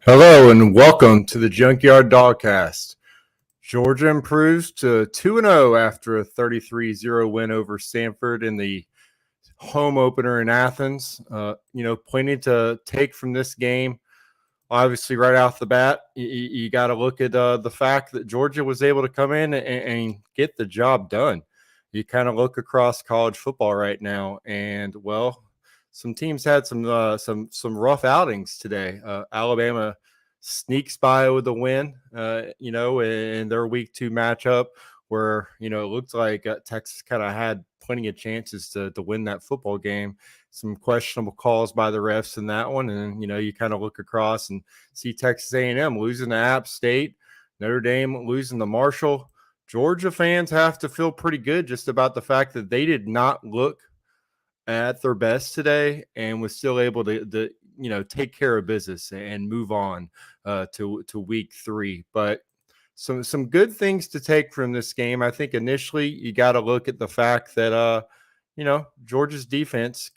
Hello and welcome to the Junkyard Dawgcast. Georgia improves to 2-0 after a 33-0 win over Samford in the home opener in Athens. Plenty to take from this game. Obviously, right off the bat, you got to look at the fact that Georgia was able to come in and get the job done. You kind of look across college football right now, and some teams had some rough outings today. Alabama sneaks by with a win, in their week 2 matchup, where it looked like Texas kind of had plenty of chances to win that football game. Some questionable calls by the refs in that one, and you kind of look across and see Texas A&M losing to App State, Notre Dame losing to Marshall. Georgia fans have to feel pretty good just about the fact that they did not look at their best today and was still able to take care of business and move on to week 3. But some good things to take from this game. I think initially you got to look at the fact that Georgia's defense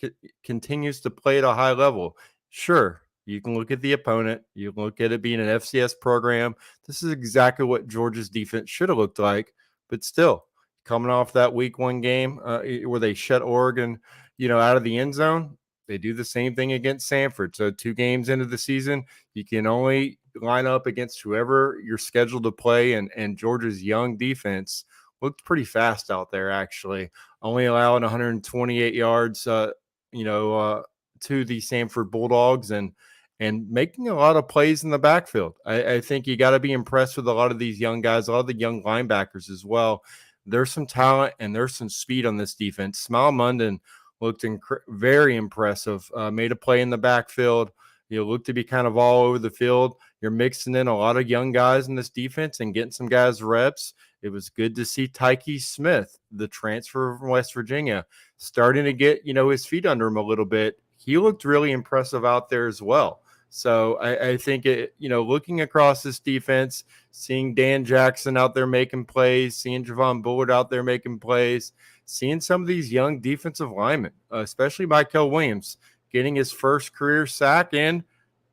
continues to play at a high level. Sure, you can look at the opponent. You can look at it being an FCS program. This is exactly what Georgia's defense should have looked like. But still, coming off that week 1 game where they shut Oregon, out of the end zone, they do the same thing against Samford. So 2 games into the season, you can only line up against whoever you're scheduled to play. And Georgia's young defense looked pretty fast out there, actually, only allowing 128 yards, to the Samford Bulldogs and making a lot of plays in the backfield. I think you got to be impressed with a lot of these young guys, a lot of the young linebackers as well. There's some talent and there's some speed on this defense. Smile Munden looked very impressive, made a play in the backfield. Looked to be kind of all over the field. You're mixing in a lot of young guys in this defense and getting some guys reps. It was good to see Tyke Smith, the transfer from West Virginia, starting to get, his feet under him a little bit. He looked really impressive out there as well. So I think, looking across this defense, seeing Dan Jackson out there making plays, seeing Javon Bullard out there making plays, seeing some of these young defensive linemen, especially Michael Williams, getting his first career sack and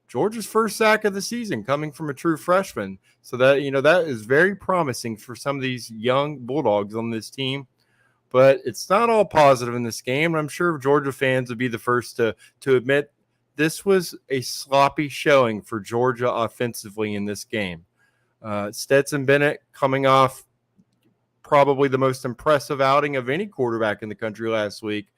Georgia's first sack of the season coming from a true freshman. So that, that is very promising for some of these young Bulldogs on this team. But it's not all positive in this game. I'm sure Georgia fans would be the first to admit this was a sloppy showing for Georgia offensively in this game. Stetson Bennett coming off probably the most impressive outing of any quarterback in the country last week,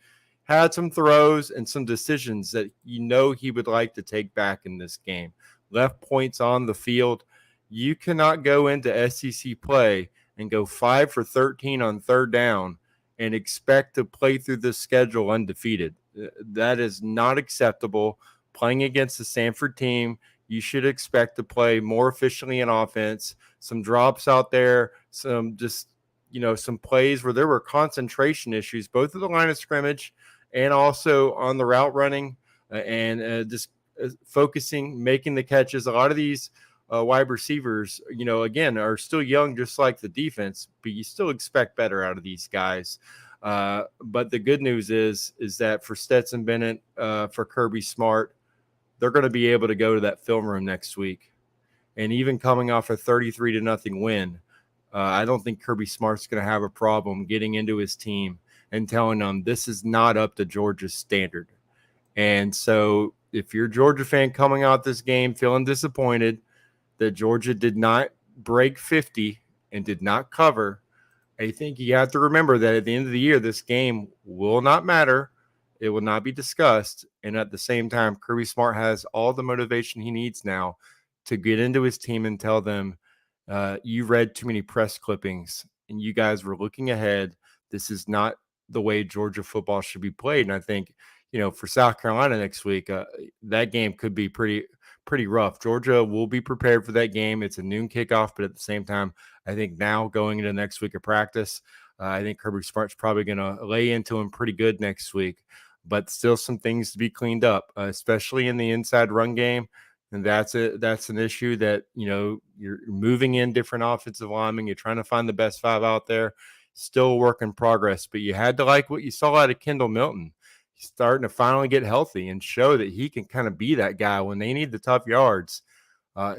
had some throws and some decisions that he would like to take back in this game. Left points on the field. You cannot go into SEC play and go 5 for 13 on 3rd down and expect to play through this schedule undefeated. That is not acceptable. Playing against the Samford team, you should expect to play more efficiently in offense. Some drops out there, some plays where there were concentration issues, both at the line of scrimmage and also on the route running focusing, making the catches. A lot of these wide receivers, again, are still young, just like the defense, but you still expect better out of these guys. But the good news is that for Stetson Bennett, for Kirby Smart, they're going to be able to go to that film room next week. And even coming off a 33-0 win, I don't think Kirby Smart's going to have a problem getting into his team and telling them this is not up to Georgia's standard. And so if you're a Georgia fan coming out this game feeling disappointed that Georgia did not break 50 and did not cover, I think you have to remember that at the end of the year, this game will not matter. It will not be discussed. And at the same time, Kirby Smart has all the motivation he needs now to get into his team and tell them, you read too many press clippings and you guys were looking ahead. This is not the way Georgia football should be played. And I think, for South Carolina next week, that game could be pretty rough. Georgia will be prepared for that game. It's a noon kickoff, but at the same time, I think now going into next week of practice, I think Kirby Smart's probably going to lay into him pretty good next week, but still some things to be cleaned up, especially in the inside run game. And that's an issue that, you're moving in different offensive linemen. You're trying to find the best 5 out there. Still a work in progress, but you had to like what you saw out of Kendall Milton. He's starting to finally get healthy and show that he can kind of be that guy when they need the tough yards.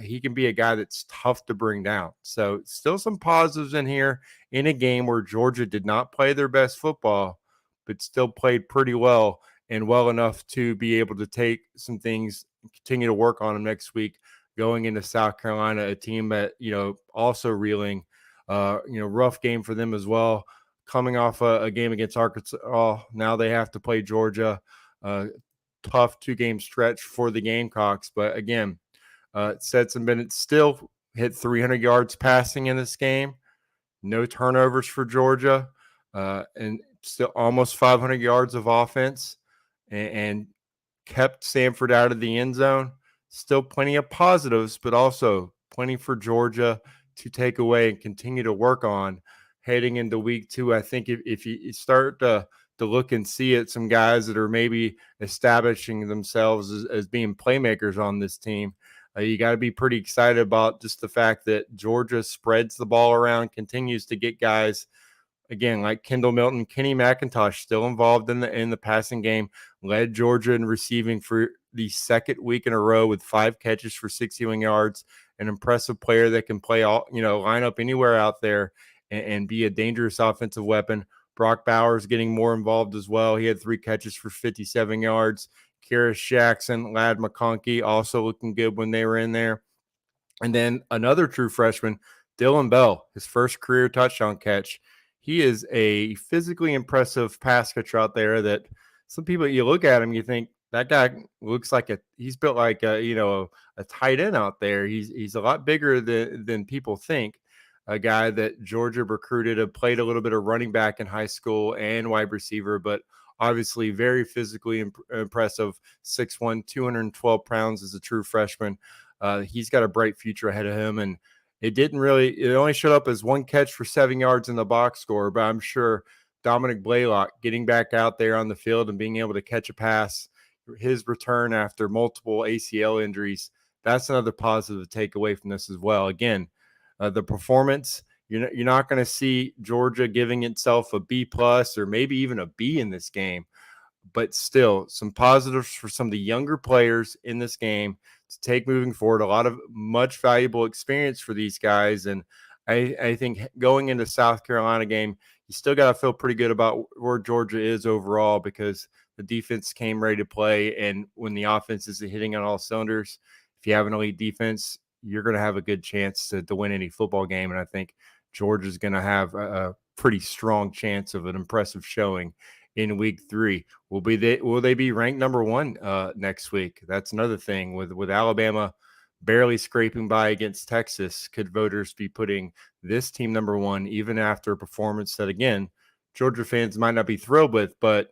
he can be a guy that's tough to bring down. So still some positives in here in a game where Georgia did not play their best football, but still played pretty well and well enough to be able to take some things, continue to work on them next week, going into South Carolina, a team that, also reeling, rough game for them as well. Coming off a game against Arkansas, now they have to play Georgia. Tough 2-game stretch for the Gamecocks, but again, Stetson Bennett still hit 300 yards passing in this game. No turnovers for Georgia, and still almost 500 yards of offense, and kept Samford out of the end zone. Still plenty of positives, but also plenty for Georgia to take away and continue to work on heading into week 2. I think if you start to look and see it, some guys that are maybe establishing themselves as being playmakers on this team, you got to be pretty excited about just the fact that Georgia spreads the ball around, continues to get guys, again, like Kendall Milton, Kenny McIntosh, still involved in the passing game, led Georgia in receiving for the second week in a row with 5 catches for 61 yards. An impressive player that can play line up anywhere out there and be a dangerous offensive weapon. Brock Bowers getting more involved as well. He had 3 catches for 57 yards. Karis Jackson, Ladd McConkey also looking good when they were in there. And then another true freshman, Dylan Bell, his first career touchdown catch. He is a physically impressive pass catcher out there that some people, you look at him, you think that guy looks like he's built like a tight end out there. He's a lot bigger than people think. A guy that Georgia recruited, played a little bit of running back in high school and wide receiver, but obviously very physically impressive. 6'1", 212 pounds as a true freshman. He's got a bright future ahead of him, and it only showed up as 1 catch for 7 yards in the box score, but I'm sure Dominic Blaylock getting back out there on the field and being able to catch a pass, his return after multiple ACL injuries, that's another positive to take away from this as well. Again, the performance, you're not going to see Georgia giving itself a B+ or maybe even a B in this game, but still some positives for some of the younger players in this game to take moving forward. A lot of much valuable experience for these guys. And I think going into South Carolina game, you still got to feel pretty good about where Georgia is overall, because the defense came ready to play. And when the offense is hitting on all cylinders, if you have an elite defense, you're going to have a good chance to win any football game. And I think Georgia's going to have a pretty strong chance of an impressive showing in week 3. Will they be ranked number 1 next week? That's another thing with Alabama barely scraping by against Texas. Could voters be putting this team number 1 even after a performance that, again, Georgia fans might not be thrilled with, but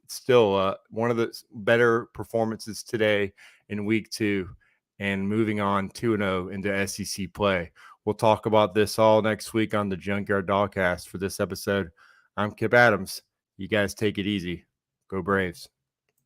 still one of the better performances today in week 2 and moving on 2-0 into SEC play. We'll talk about this all next week on the Junkyard Dawgcast. For this episode, I'm Kipp Adams. You guys take it easy. Go Braves.